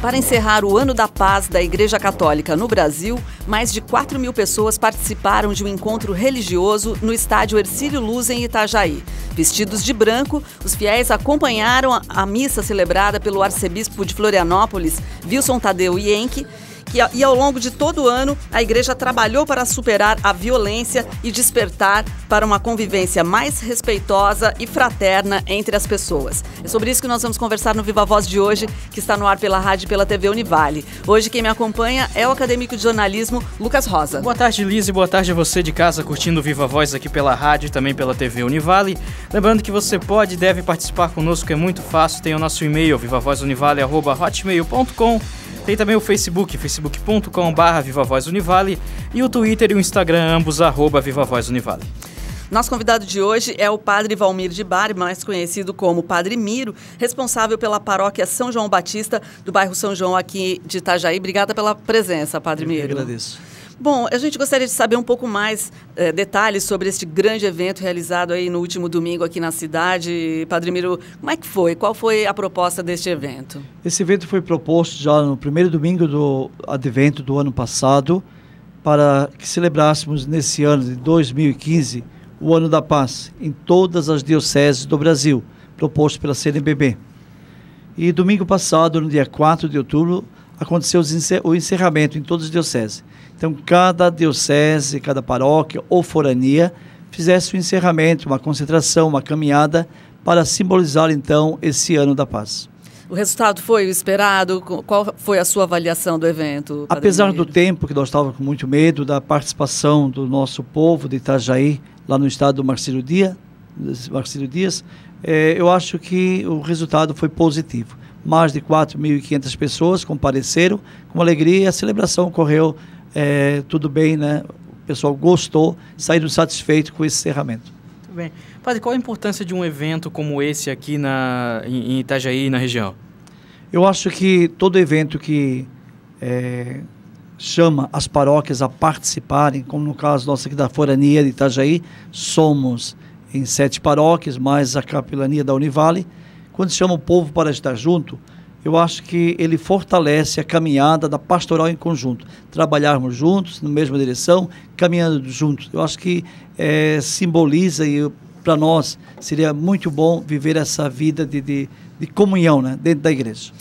Para encerrar o Ano da Paz da Igreja Católica no Brasil, mais de 4.000 pessoas participaram de um encontro religioso no estádio Hercílio Luz, em Itajaí. Vestidos de branco, os fiéis acompanharam a missa celebrada pelo arcebispo de Florianópolis, Wilson Tadeu Ienque, e ao longo de todo o ano, a igreja trabalhou para superar a violência e despertar para uma convivência mais respeitosa e fraterna entre as pessoas. É sobre isso que nós vamos conversar no Viva Voz de hoje, que está no ar pela rádio e pela TV Univale. Hoje quem me acompanha é o acadêmico de jornalismo Lucas Rosa. Boa tarde, Liz, e boa tarde a você de casa curtindo o Viva Voz aqui pela rádio e também pela TV Univale. Lembrando que você pode e deve participar conosco, é muito fácil, tem o nosso e-mail, vivavozunivale@hotmail.com. Tem também o Facebook, facebook.com/VivaVozUnivale, e o Twitter e o Instagram, ambos @VivaVozUnivale. Nosso convidado de hoje é o padre Valmir de Bari, mais conhecido como Padre Miro, responsável pela paróquia São João Batista, do bairro São João aqui de Itajaí. Obrigada pela presença, Padre Miro. Eu agradeço. Bom, a gente gostaria de saber um pouco mais detalhes sobre este grande evento realizado aí no último domingo aqui na cidade. Padre Miro, como é que foi? Qual foi a proposta deste evento? Esse evento foi proposto já no primeiro domingo do advento do ano passado, para que celebrássemos nesse ano de 2015 o Ano da Paz em todas as dioceses do Brasil, proposto pela CNBB. E domingo passado, no dia 4 de outubro, aconteceu o encerramento em todas as dioceses. Então, cada diocese, cada paróquia ou forania fizesse o encerramento, uma concentração, uma caminhada para simbolizar, então, esse Ano da Paz. O resultado foi o esperado? Qual foi a sua avaliação do evento? Apesar do tempo, que nós estávamos com muito medo, da participação do nosso povo de Itajaí, lá no estado do Marcílio Dias, eu acho que o resultado foi positivo. Mais de 4.500 pessoas compareceram com alegria, e a celebração ocorreu tudo bem, né? O pessoal gostou, saíram satisfeitos com esse encerramento. Muito bem. Padre, qual a importância de um evento como esse aqui em Itajaí, na região? Eu acho que todo evento que chama as paróquias a participarem, como no caso nosso aqui da Forania de Itajaí, somos em 7 paróquias, mais a capelania da Univale. Quando chama o povo para estar junto, eu acho que ele fortalece a caminhada da pastoral em conjunto. Trabalharmos juntos, na mesma direção, caminhando juntos. Eu acho que simboliza, e para nós seria muito bom viver essa vida de comunhão, né, dentro da igreja.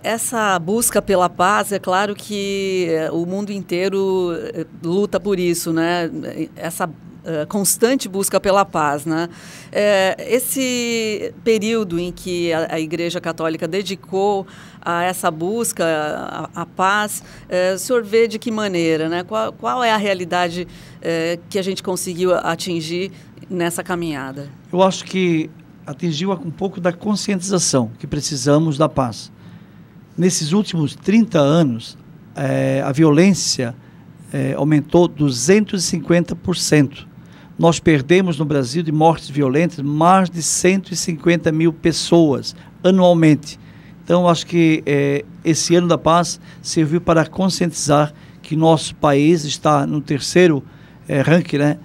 Essa busca pela paz, é claro que o mundo inteiro luta por isso, né? Essa constante busca pela paz, né? Esse período em que a Igreja Católica dedicou a essa busca, a paz, o senhor vê de que maneira, né? Qual é a realidade que a gente conseguiu atingir nessa caminhada? Eu acho que atingiu um pouco da conscientização que precisamos da paz. Nesses últimos 30 anos, a violência aumentou 250%. Nós perdemos no Brasil, de mortes violentas, mais de 150 mil pessoas anualmente. Então, acho que esse Ano da Paz serviu para conscientizar que nosso país está no terceiro ranking, né,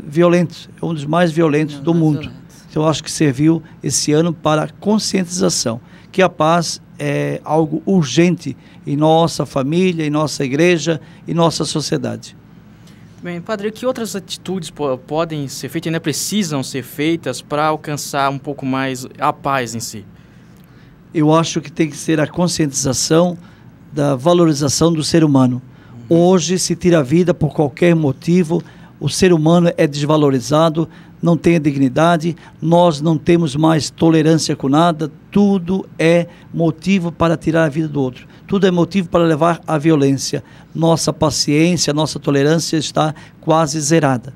violento, é um dos mais violentos do mundo. Então, acho que serviu esse ano para a conscientização, que a paz é algo urgente em nossa família, em nossa igreja, em nossa sociedade. Bem, padre, que outras atitudes podem ser feitas, ainda precisam ser feitas para alcançar um pouco mais a paz em si? Eu acho que tem que ser a conscientização da valorização do ser humano. Hoje se tira a vida por qualquer motivo, o ser humano é desvalorizado, não tem a dignidade, nós não temos mais tolerância com nada, tudo é motivo para tirar a vida do outro, tudo é motivo para levar à violência. Nossa paciência, nossa tolerância está quase zerada.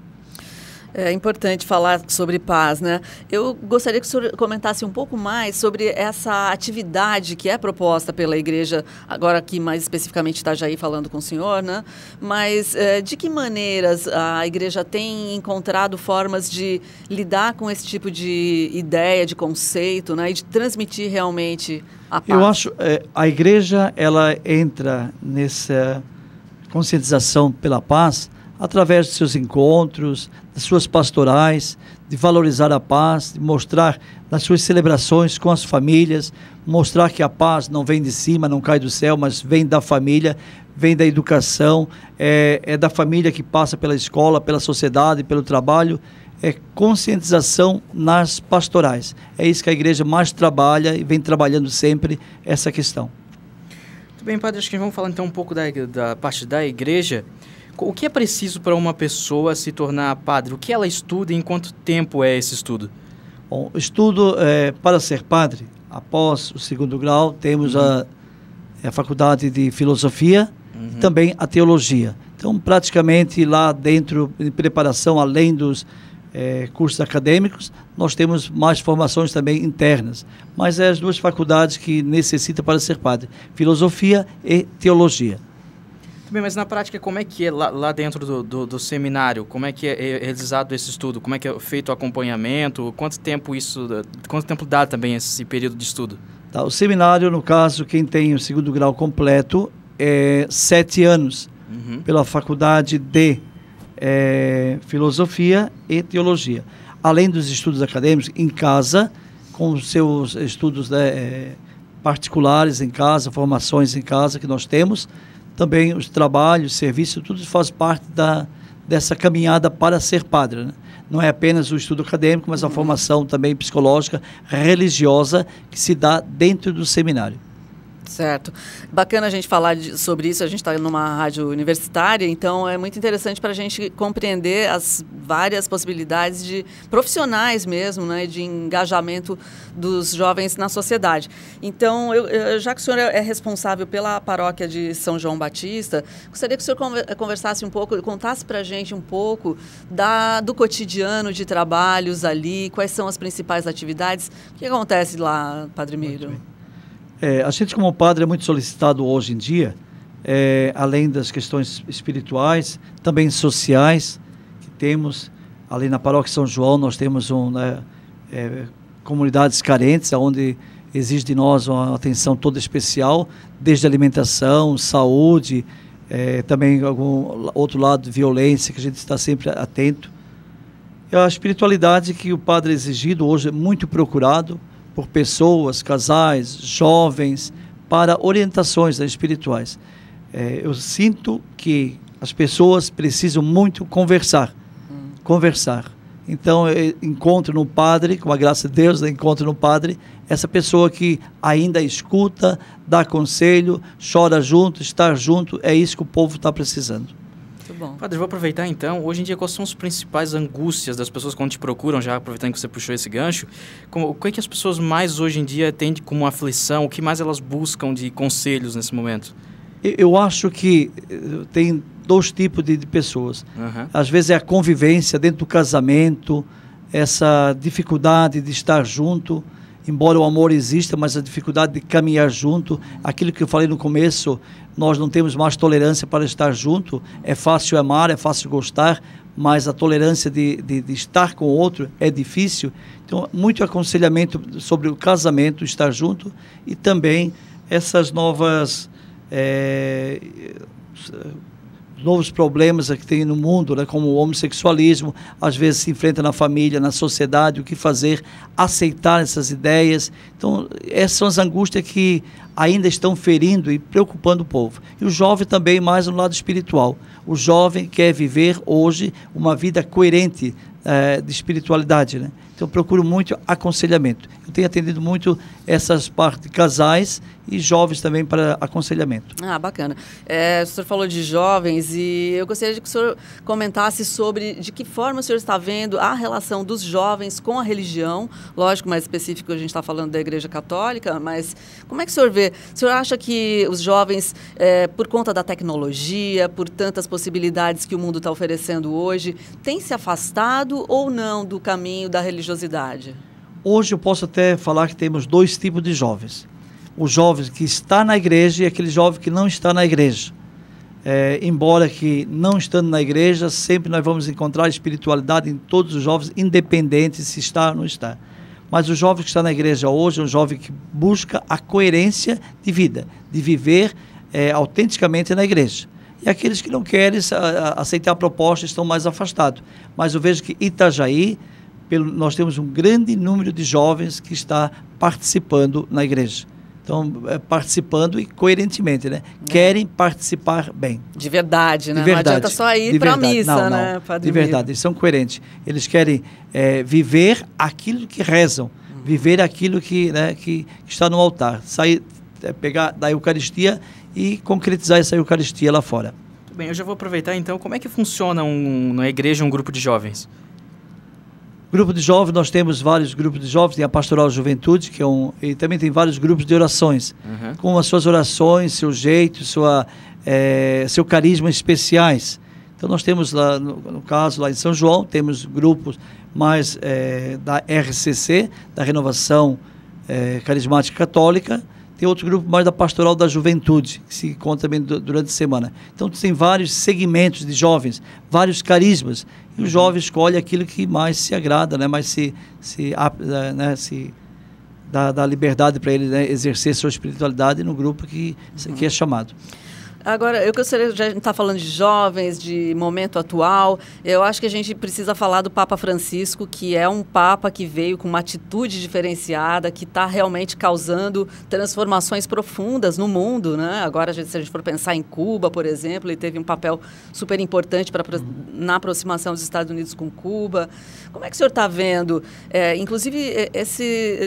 É importante falar sobre paz, né? Eu gostaria que o senhor comentasse um pouco mais sobre essa atividade que é proposta pela igreja, agora aqui mais especificamente Itajaí falando com o senhor, né? Mas de que maneiras a igreja tem encontrado formas de lidar com esse tipo de ideia, de conceito, né? E de transmitir realmente a paz? Eu acho a igreja ela entra nessa conscientização pela paz através de seus encontros, das suas pastorais, de valorizar a paz, de mostrar nas suas celebrações com as famílias, mostrar que a paz não vem de cima, não cai do céu, mas vem da família, vem da educação, é da família que passa pela escola, pela sociedade, pelo trabalho. É conscientização nas pastorais. É isso que a igreja mais trabalha e vem trabalhando sempre, essa questão. Muito bem, padre, acho que vamos falar então um pouco da parte da igreja. O que é preciso para uma pessoa se tornar padre? O que ela estuda e em quanto tempo é esse estudo? Bom, estudo para ser padre, após o 2º grau, temos a faculdade de filosofia e também a teologia. Então, praticamente lá dentro, de preparação, além dos cursos acadêmicos, nós temos mais formações também internas, mas é as 2 faculdades que necessita para ser padre, filosofia e teologia. Muito bem, mas na prática, como é que é lá dentro do seminário? Como é que é realizado esse estudo? Como é que é feito o acompanhamento? Quanto tempo dá também esse período de estudo? Tá, o seminário, no caso, quem tem o 2º grau completo, é 7 anos, pela faculdade de filosofia e teologia. Além dos estudos acadêmicos em casa, com os seus estudos particulares em casa, formações em casa que nós temos, também os trabalhos, serviços, tudo faz parte dessa caminhada para ser padre, né? Não é apenas o estudo acadêmico, mas a formação também psicológica, religiosa, que se dá dentro do seminário. Certo. Bacana a gente falar sobre isso, a gente está numa rádio universitária, então é muito interessante para a gente compreender as várias possibilidades de profissionais mesmo, né, de engajamento dos jovens na sociedade. Então, já que o senhor é responsável pela paróquia de São João Batista, gostaria que o senhor conversasse um pouco, contasse para a gente um pouco do cotidiano de trabalhos ali, quais são as principais atividades, o que acontece lá, Padre Miro? A gente, como padre, é muito solicitado hoje em dia, além das questões espirituais, também sociais, que temos, ali na paróquia São João, nós temos comunidades carentes, onde exige de nós uma atenção toda especial, desde alimentação, saúde, também algum outro lado de violência, que a gente está sempre atento. E a espiritualidade que o padre é exigido hoje é muito procurado por pessoas, casais, jovens, para orientações espirituais. Eu sinto que as pessoas precisam muito conversar. Então, eu encontro no padre, com a graça de Deus, eu encontro no padre essa pessoa que ainda escuta, dá conselho, chora junto, está junto, é isso que o povo está precisando. Bom. Padre, vou aproveitar então, hoje em dia quais são as principais angústias das pessoas quando te procuram, já aproveitando que você puxou esse gancho, o que é que as pessoas mais hoje em dia têm como aflição, o que mais elas buscam de conselhos nesse momento? Eu acho que tem 2 tipos de pessoas. Às vezes é a convivência dentro do casamento, essa dificuldade de estar junto, embora o amor exista, mas a dificuldade de caminhar junto, aquilo que eu falei no começo, nós não temos mais tolerância para estar junto, é fácil amar, é fácil gostar, mas a tolerância de estar com o outro é difícil. Então, muito aconselhamento sobre o casamento, estar junto, e também essas novos problemas que tem no mundo, né, como o homossexualismo, às vezes se enfrenta na família, na sociedade, o que fazer, aceitar essas ideias. Então, essas são as angústias que ainda estão ferindo e preocupando o povo. E o jovem também mais no lado espiritual. O jovem quer viver hoje uma vida coerente de espiritualidade, né? Então, eu procuro muito aconselhamento. Eu tenho atendido muito essas partes de casais e jovens também para aconselhamento. Ah, bacana. O senhor falou de jovens e eu gostaria de que o senhor comentasse sobre de que forma o senhor está vendo a relação dos jovens com a religião. Lógico, mais específico, a gente está falando da Igreja Católica, mas como é que o senhor vê? O senhor acha que os jovens, por conta da tecnologia, por tantas possibilidades que o mundo está oferecendo hoje, têm se afastado ou não do caminho da religiosidade? Hoje eu posso até falar que temos 2 tipos de jovens. O jovem que está na igreja e aquele jovem que não está na igreja. Embora que não estando na igreja, sempre nós vamos encontrar espiritualidade em todos os jovens, independente se está ou não está. Mas o jovem que está na igreja hoje é um jovem que busca a coerência de vida, de viver autenticamente na igreja. e aqueles que não querem aceitar a proposta estão mais afastados. Mas eu vejo que Itajaí, nós temos um grande número de jovens que está participando na igreja. Então, participando e coerentemente, né? Querem participar bem. De verdade, né? De verdade. Não adianta só ir para a missa, né, Padre De verdade, eles são coerentes. Eles querem viver aquilo que rezam, viver aquilo que está no altar. Pegar da Eucaristia e concretizar essa Eucaristia lá fora. Muito bem, eu já vou aproveitar então. Como é que funciona na igreja um grupo de jovens? Grupo de jovens, nós temos vários grupos de jovens, tem a Pastoral Juventude, que e também tem vários grupos de orações, com as suas orações, seu jeito, seu carisma especiais. Então nós temos lá, no caso, lá em São João, temos grupos mais da RCC, da Renovação Carismática Católica, tem outro grupo mais da Pastoral da Juventude, que se encontra também durante a semana. Então tem vários segmentos de jovens, vários carismas, e o jovem escolhe aquilo que mais se agrada, né? Mais se dá liberdade para ele, né? Exercer sua espiritualidade no grupo que é chamado. Agora, eu gostaria, já está falando de jovens, de momento atual, eu acho que a gente precisa falar do Papa Francisco, que é um Papa que veio com uma atitude diferenciada, que está realmente causando transformações profundas no mundo, né? Agora, se a gente for pensar em Cuba, por exemplo, ele teve um papel super importante na aproximação dos Estados Unidos com Cuba. Como é que o senhor está vendo? Inclusive,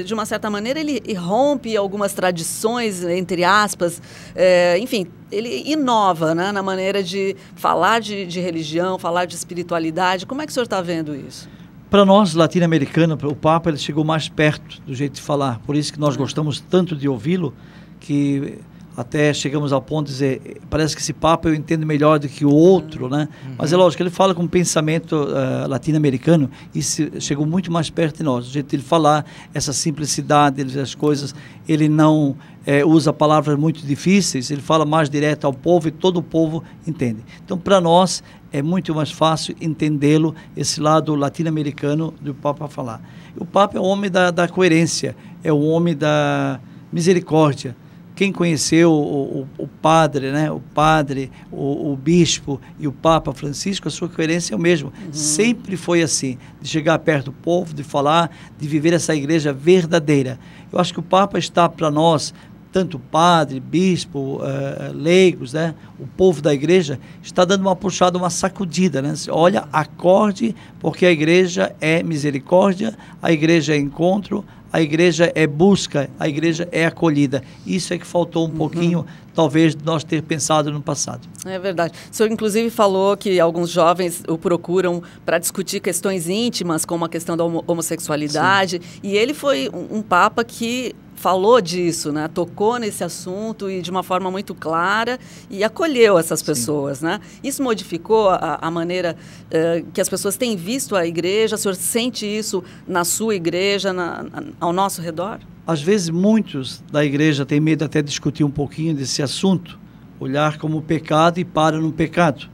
de uma certa maneira, ele rompe algumas tradições, entre aspas, enfim, ele inova, né, na maneira de falar de religião, falar de espiritualidade. Como é que o senhor está vendo isso? Para nós, latino-americanos, o Papa ele chegou mais perto do jeito de falar. Por isso que nós gostamos tanto de ouvi-lo, que até chegamos ao ponto de dizer, parece que esse Papa eu entendo melhor do que o outro, né? Mas é lógico, ele fala com um pensamento latino-americano e chegou muito mais perto de nós. O jeito de ele falar, essa simplicidade das coisas, ele não usa palavras muito difíceis, ele fala mais direto ao povo e todo o povo entende. Então, para nós, é muito mais fácil entendê-lo, esse lado latino-americano do Papa falar. O Papa é o homem da coerência, é o homem da misericórdia. Quem conheceu o padre, né? O bispo e o Papa Francisco, a sua coerência é o mesmo. Sempre foi assim, de chegar perto do povo, de falar, de viver essa igreja verdadeira. Eu acho que o Papa está para nós, tanto padre, bispo, leigos, né? O povo da igreja, está dando uma puxada, uma sacudida, né? Olha, acorde, porque a igreja é misericórdia, a igreja é encontro, a igreja é busca, a igreja é acolhida. Isso é que faltou um pouquinho, talvez, de nós ter pensado no passado. É verdade. O senhor, inclusive, falou que alguns jovens o procuram para discutir questões íntimas, como a questão da homossexualidade. Sim. E ele foi um Papa que falou disso, né? Tocou nesse assunto e de uma forma muito clara e acolheu essas pessoas, né? Isso modificou a maneira que as pessoas têm visto a igreja? O senhor sente isso na sua igreja, ao nosso redor? Às vezes, muitos da igreja têm medo até de discutir um pouquinho desse assunto, olhar como pecado e param no pecado.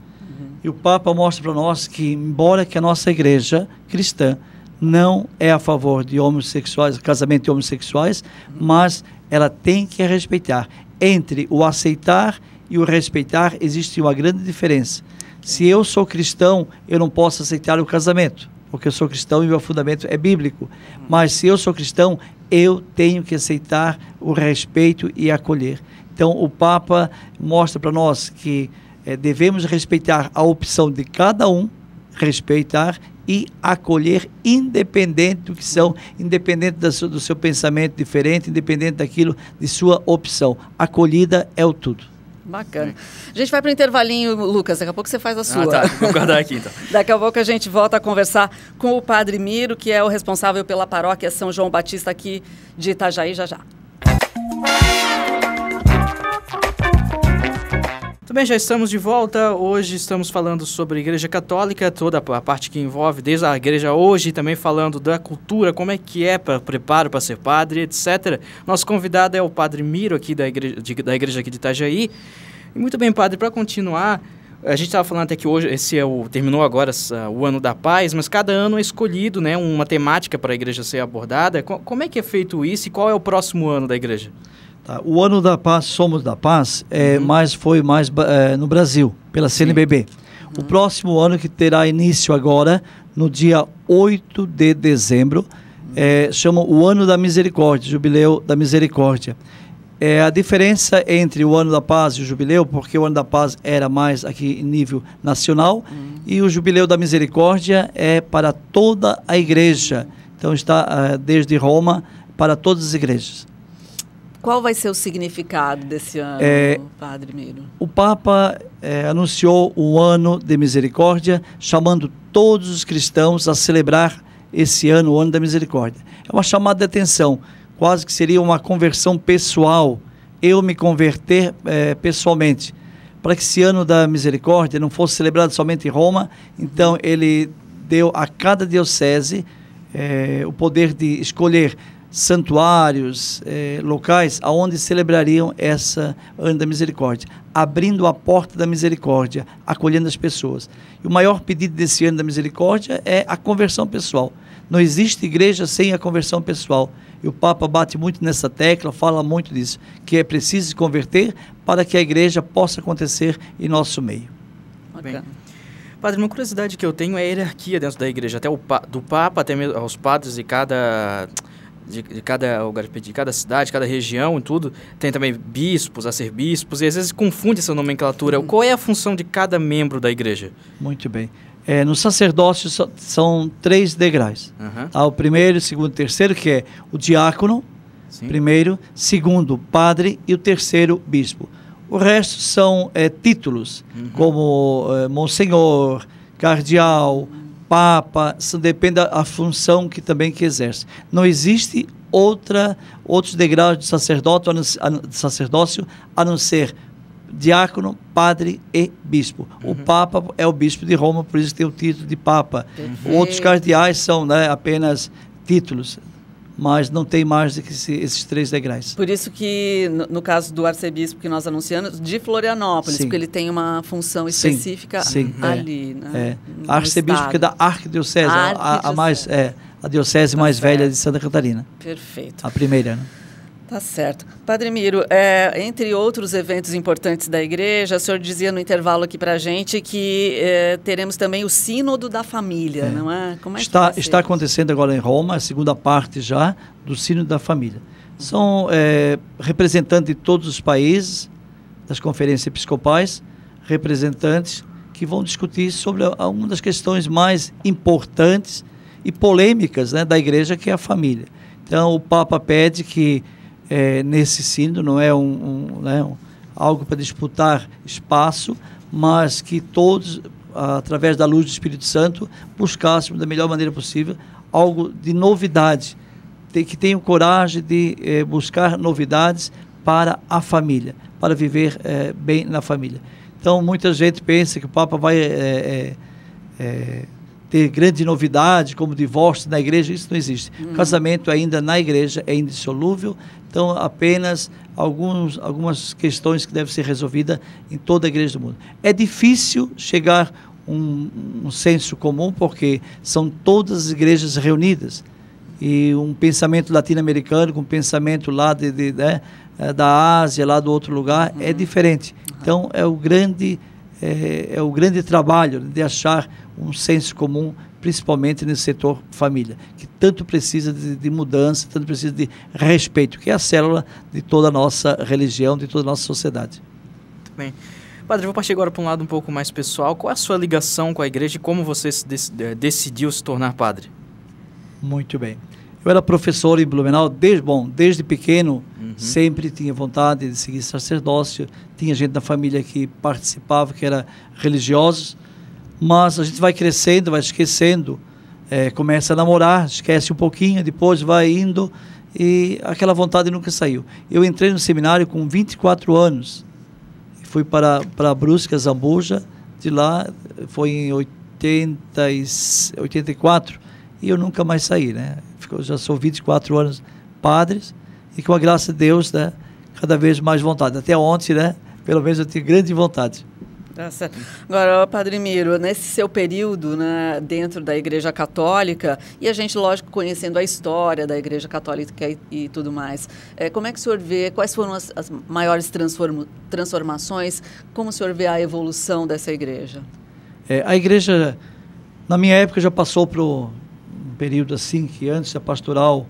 E o Papa mostra para nós que, embora que a nossa igreja cristã não é a favor de homossexuais, casamento de homossexuais, mas ela tem que respeitar. Entre o aceitar e o respeitar existe uma grande diferença. Se eu sou cristão, eu não posso aceitar o casamento, porque eu sou cristão e meu fundamento é bíblico. Mas se eu sou cristão, eu tenho que aceitar o respeito e acolher. Então o Papa mostra para nós que devemos respeitar a opção de cada um, respeitar e acolher, independente do que são, independente do seu pensamento diferente, independente daquilo, de sua opção. Acolhida é o tudo. Bacana. A gente vai para o intervalinho, Lucas, daqui a pouco você faz a sua. Tá, vou guardar aqui então. Daqui a pouco a gente volta a conversar com o Padre Miro, que é o responsável pela paróquia São João Batista aqui de Itajaí, já. Muito bem, já estamos de volta. Hoje estamos falando sobre a Igreja Católica, toda a parte que envolve, desde a Igreja hoje, também falando da cultura, como é que é para preparo para ser padre, etc. Nosso convidado é o Padre Miro, aqui da igreja aqui de Itajaí. E muito bem, Padre, para continuar, a gente estava falando até que hoje, terminou agora o Ano da Paz, mas cada ano é escolhido, né, uma temática para a Igreja ser abordada. Como é que é feito isso e qual é o próximo ano da Igreja? Tá. O Ano da Paz, Somos da Paz, foi mais no Brasil, pela CNBB. O próximo ano, que terá início agora, no dia 8 de dezembro, chama o Ano da Misericórdia, Jubileu da Misericórdia. A diferença entre o Ano da Paz e o Jubileu, porque o Ano da Paz era mais aqui em nível nacional, e o Jubileu da Misericórdia é para toda a igreja. Então está desde Roma para todas as igrejas. Qual vai ser o significado desse ano, Padre Miro? O Papa anunciou o Ano de Misericórdia, chamando todos os cristãos a celebrar esse ano, o Ano da Misericórdia. É uma chamada de atenção, quase que seria uma conversão pessoal, eu me converter pessoalmente, para que esse Ano da Misericórdia não fosse celebrado somente em Roma. Então ele deu a cada diocese o poder de escolher santuários, locais aonde celebrariam essa Ano da Misericórdia, abrindo a porta da misericórdia, acolhendo as pessoas. E o maior pedido desse Ano da Misericórdia é a conversão pessoal. Não existe igreja sem a conversão pessoal. E o Papa bate muito nessa tecla, fala muito disso, que é preciso se converter para que a igreja possa acontecer em nosso meio. Bem, Padre, uma curiosidade que eu tenho é a hierarquia dentro da igreja, até do Papa até mesmo aos padres de cada cidade, cada região e tudo. Tem também bispos, arcebispos, e às vezes confunde essa nomenclatura. Qual é a função de cada membro da igreja? Muito bem. No sacerdócio são 3 degraus. O primeiro, o segundo, o terceiro, que é o diácono, primeiro, segundo, padre, e o terceiro, bispo. O resto são títulos, como monsenhor, cardeal, papa, depende da função que exerce. Não existe outros degraus de sacerdócio a não ser diácono, padre e bispo. O Papa é o bispo de Roma, por isso tem o título de Papa. Outros cardeais são apenas títulos, mas não tem mais do que esses 3 degraus. Por isso que, no caso do arcebispo que nós anunciamos, de Florianópolis, porque ele tem uma função específica ali. A arcebispo que é da arquidiocese, a diocese mais velha de Santa Catarina. Perfeito. A primeira, né? Tá certo. Padre Miro, entre outros eventos importantes da igreja, o senhor dizia no intervalo aqui para a gente que teremos também o Sínodo da Família, não é? Como é que está acontecendo agora em Roma, a segunda parte já do Sínodo da Família. São representantes de todos os países, das conferências episcopais, representantes que vão discutir sobre uma das questões mais importantes e polêmicas, da igreja, que é a família. Então, o Papa pede que nesse sínodo não é algo para disputar espaço, mas que todos, através da luz do Espírito Santo, buscássemos da melhor maneira possível algo de novidade, que tenham coragem de buscar novidades para a família, para viver bem na família. Então, muita gente pensa que o Papa vai ter grande novidade, como divórcio na igreja. Isso não existe. O casamento ainda na igreja é indissolúvel, então apenas algumas questões que devem ser resolvidas em toda a igreja do mundo. É difícil chegar a um senso comum, porque são todas as igrejas reunidas, e um pensamento latino-americano com um pensamento lá da Ásia, lá do outro lugar, é diferente. Então é o grande trabalho de achar um senso comum, principalmente nesse setor família, que tanto precisa de mudança, tanto precisa de respeito, que é a célula de toda a nossa religião, de toda a nossa sociedade. Muito bem. Padre, vou partir agora para um lado um pouco mais pessoal. Qual é a sua ligação com a igreja e como você decidiu se tornar padre? Muito bem. Eu era professor em Blumenau desde pequeno, sempre tinha vontade de seguir sacerdócio, tinha gente da família que participava, que era religiosos, mas a gente vai crescendo, vai esquecendo, começa a namorar, esquece um pouquinho, depois vai indo, e aquela vontade nunca saiu. Eu entrei no seminário com 24 anos, fui para Brusque, Zambuja, de lá foi em 84, e eu nunca mais saí, Eu já sou 24 anos padres, e com a graça de Deus, cada vez mais vontade. Até ontem, pelo menos eu tinha grande vontade. Tá certo. Agora, Padre Miro, nesse seu período, né, dentro da Igreja Católica, e a gente, lógico, conhecendo a história da Igreja Católica e tudo mais, como é que o senhor vê, quais foram as maiores transformações, como o senhor vê a evolução dessa igreja? A igreja, na minha época, já passou por um período assim, que antes a pastoral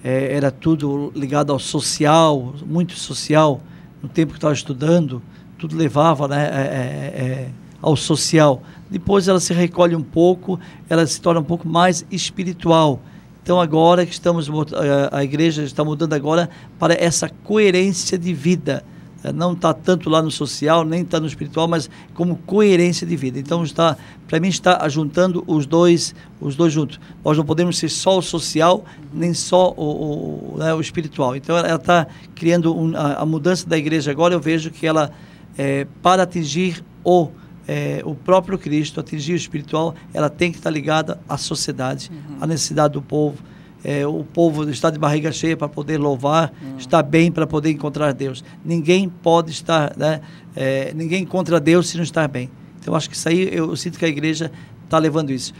era tudo ligado ao social, muito social, no tempo que estava estudando, tudo levava, né, ao social. Depois ela se recolhe um pouco, ela se torna um pouco mais espiritual. Então agora que a igreja está mudando agora para essa coerência de vida. Não está tanto lá no social, nem está no espiritual, mas como coerência de vida. Então para mim está juntando os dois juntos. Nós não podemos ser só o social, nem só o espiritual. Então ela está criando a mudança da igreja agora. Eu vejo que ela para atingir o próprio Cristo, atingir o espiritual, ela tem que estar ligada à sociedade, à necessidade do povo. O povo está de barriga cheia para poder louvar, está bem para poder encontrar Deus. Ninguém pode estar, né, ninguém encontra Deus se não estar bem. Então, acho que isso aí, eu sinto que a igreja está levando isso.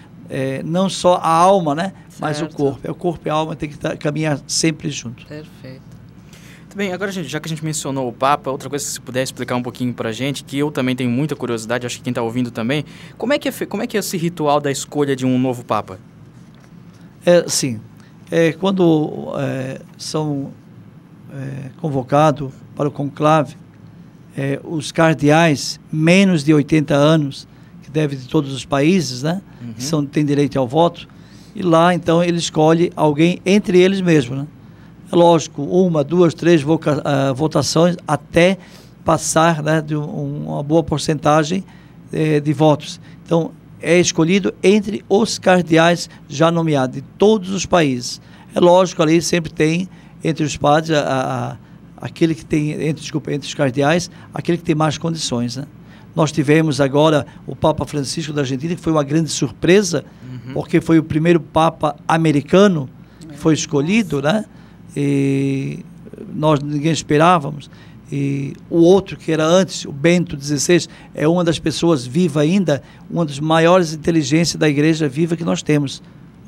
Não só a alma, né, mas o corpo. O corpo e a alma tem que caminhar sempre junto. Perfeito. Bem, agora, já que a gente mencionou o Papa, outra coisa que você puder explicar um pouquinho para a gente, que eu também tenho muita curiosidade, acho que quem está ouvindo também, como é que é esse ritual da escolha de um novo Papa? Sim, quando são convocados para o conclave, os cardeais, menos de 80 anos, que devem de todos os países, né, que têm direito ao voto, e lá, então, ele escolhe alguém entre eles mesmos, né? Lógico, 1, 2, 3 votações até passar, né, de uma boa porcentagem de votos. Então, é escolhido entre os cardeais já nomeados de todos os países. É lógico, ali sempre tem entre os padres, aquele que tem, entre os cardeais, aquele que tem mais condições, né? Nós tivemos agora o Papa Francisco da Argentina, que foi uma grande surpresa, porque foi o primeiro Papa americano que foi escolhido, né? E ninguém esperávamos. E o outro que era antes, o Bento XVI, é uma das pessoas vivas ainda, uma das maiores inteligências da igreja viva que nós temos.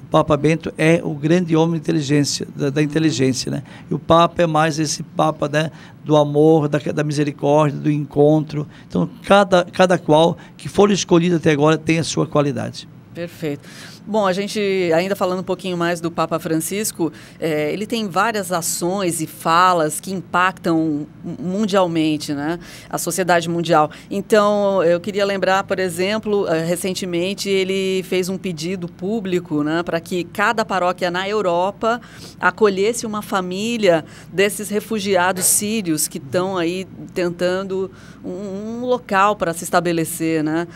O Papa Bento é o grande homem de inteligência, da inteligência, né? E o Papa é mais esse Papa, né, do amor, da misericórdia, do encontro. Então, cada qual que for escolhido até agora tem a sua qualidade. Perfeito. Bom, a gente, ainda falando um pouquinho mais do Papa Francisco, ele tem várias ações e falas que impactam mundialmente, né, a sociedade mundial. Então, eu queria lembrar, por exemplo, recentemente ele fez um pedido público, né, para que cada paróquia na Europa acolhesse uma família desses refugiados sírios que estão aí tentando um local para se estabelecer, né?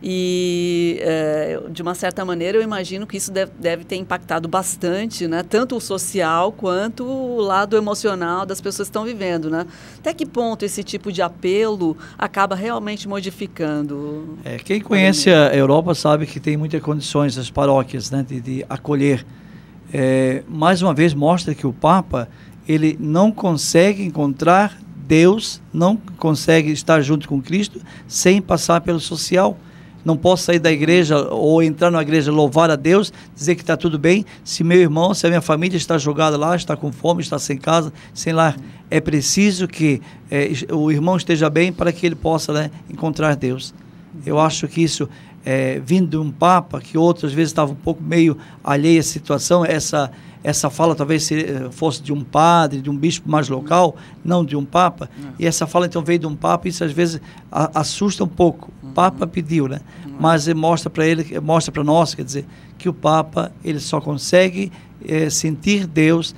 E, de uma certa maneira, eu imagino que isso deve ter impactado bastante, né? Tanto o social quanto o lado emocional das pessoas que estão vivendo, né? Até que ponto esse tipo de apelo acaba realmente modificando? Quem conhece a Europa sabe que tem muitas condições as paróquias, né, de acolher. Mais uma vez mostra que o Papa ele não consegue encontrar Deus, não consegue estar junto com Cristo sem passar pelo social. Não posso sair da igreja ou entrar na igreja, louvar a Deus, dizer que está tudo bem, se meu irmão, se a minha família está jogada lá, está com fome, está sem casa, sem lar. É preciso que o irmão esteja bem para que ele possa, né, encontrar Deus. Eu acho que isso, vindo de um Papa, que outras vezes estava um pouco meio alheio à situação, essa fala talvez fosse de um padre, de um bispo mais local, não de um Papa, e essa fala então veio de um Papa, e isso às vezes assusta um pouco. O Papa pediu, né? Mas mostra para nós, quer dizer, que o Papa ele só consegue sentir Deus,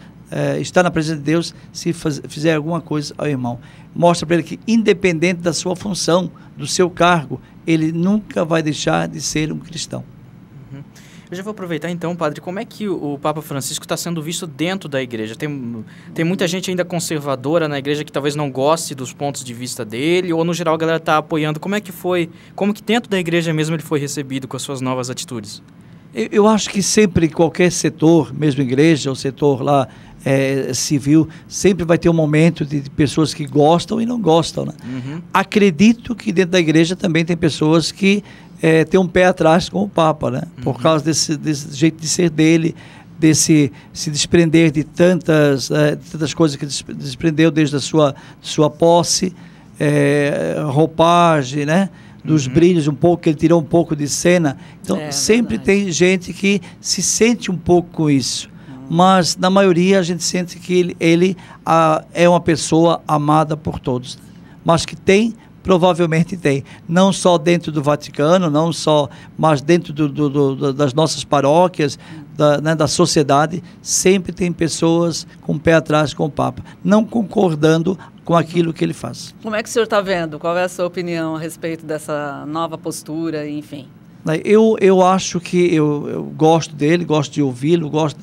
estar na presença de Deus se fizer alguma coisa ao irmão. Mostra para ele que, independente da sua função, do seu cargo, ele nunca vai deixar de ser um cristão. Eu já vou aproveitar então, padre, como é que o Papa Francisco está sendo visto dentro da igreja? Tem muita gente ainda conservadora na igreja que talvez não goste dos pontos de vista dele, ou no geral a galera está apoiando. Como que dentro da igreja mesmo ele foi recebido com as suas novas atitudes? Eu acho que sempre qualquer setor, mesmo igreja, ou setor lá civil, sempre vai ter um momento de pessoas que gostam e não gostam, né? Acredito que dentro da igreja também tem pessoas que têm um pé atrás com o Papa, né? Por causa desse jeito de ser dele, desse se desprender de tantas coisas que desprendeu desde a sua posse, roupagem, né? Dos brilhos um pouco, que ele tirou um pouco de cena. Então, sempre tem gente que se sente um pouco com isso. Mas, na maioria, a gente sente que ele é uma pessoa amada por todos. Mas que provavelmente tem. Não só dentro do Vaticano, mas dentro das nossas paróquias, da sociedade, sempre tem pessoas com o pé atrás com o Papa, não concordando com aquilo que ele faz. Como é que o senhor está vendo? Qual é a sua opinião a respeito dessa nova postura, enfim? Eu acho que eu gosto dele, gosto de ouvi-lo, gosto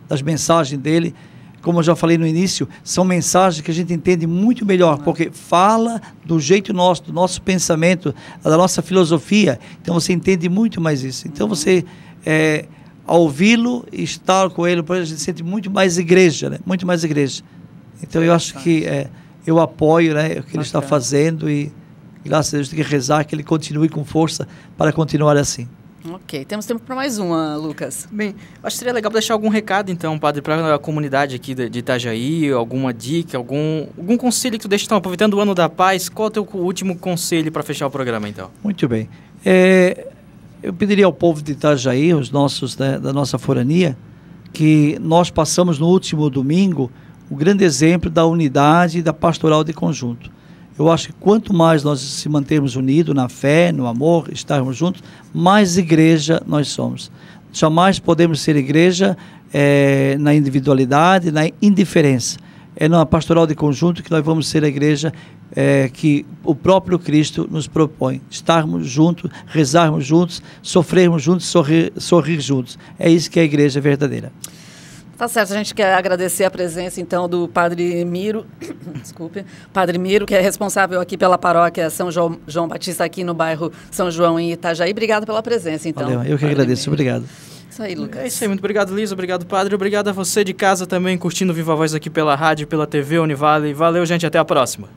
das mensagens dele. Como eu já falei no início, são mensagens que a gente entende muito melhor, porque fala do jeito nosso, do nosso pensamento, da nossa filosofia. Então você entende muito mais isso. Então você, ao ouvi-lo e estar com ele, a gente sente muito mais igreja, né? Muito mais igreja. Então eu acho que eu apoio, né, o que ele está fazendo e graças a Deus tem que rezar que ele continue com força para continuar assim. Ok, temos tempo para mais uma, Lucas. Bem, acho que seria legal deixar algum recado, então, padre, para a comunidade aqui de Itajaí, alguma dica, algum conselho que tu deixa, então, aproveitando o Ano da Paz, qual é o teu último conselho para fechar o programa, então? Muito bem. Eu pediria ao povo de Itajaí, os nossos, da nossa forania, que nós passamos no último domingo o grande exemplo da unidade e da pastoral de conjunto. Eu acho que quanto mais nós se mantermos unidos na fé, no amor, estarmos juntos, mais igreja nós somos. Jamais podemos ser igreja na individualidade, na indiferença. É na pastoral de conjunto que nós vamos ser a igreja que o próprio Cristo nos propõe. Estarmos juntos, rezarmos juntos, sofrermos juntos, sorrir juntos. É isso que é a igreja verdadeira. Tá certo, a gente quer agradecer a presença, então, do Padre Miro, desculpe, Padre Miro, que é responsável aqui pela paróquia São João Batista, aqui no bairro São João, em Itajaí. Obrigado pela presença, então. Valeu, eu que agradeço, obrigado. Isso aí, Lucas. É isso aí, muito obrigado, Liz, obrigado, Padre, obrigado a você de casa também, curtindo Viva a Voz aqui pela rádio, pela TV Univale. Valeu, gente, até a próxima.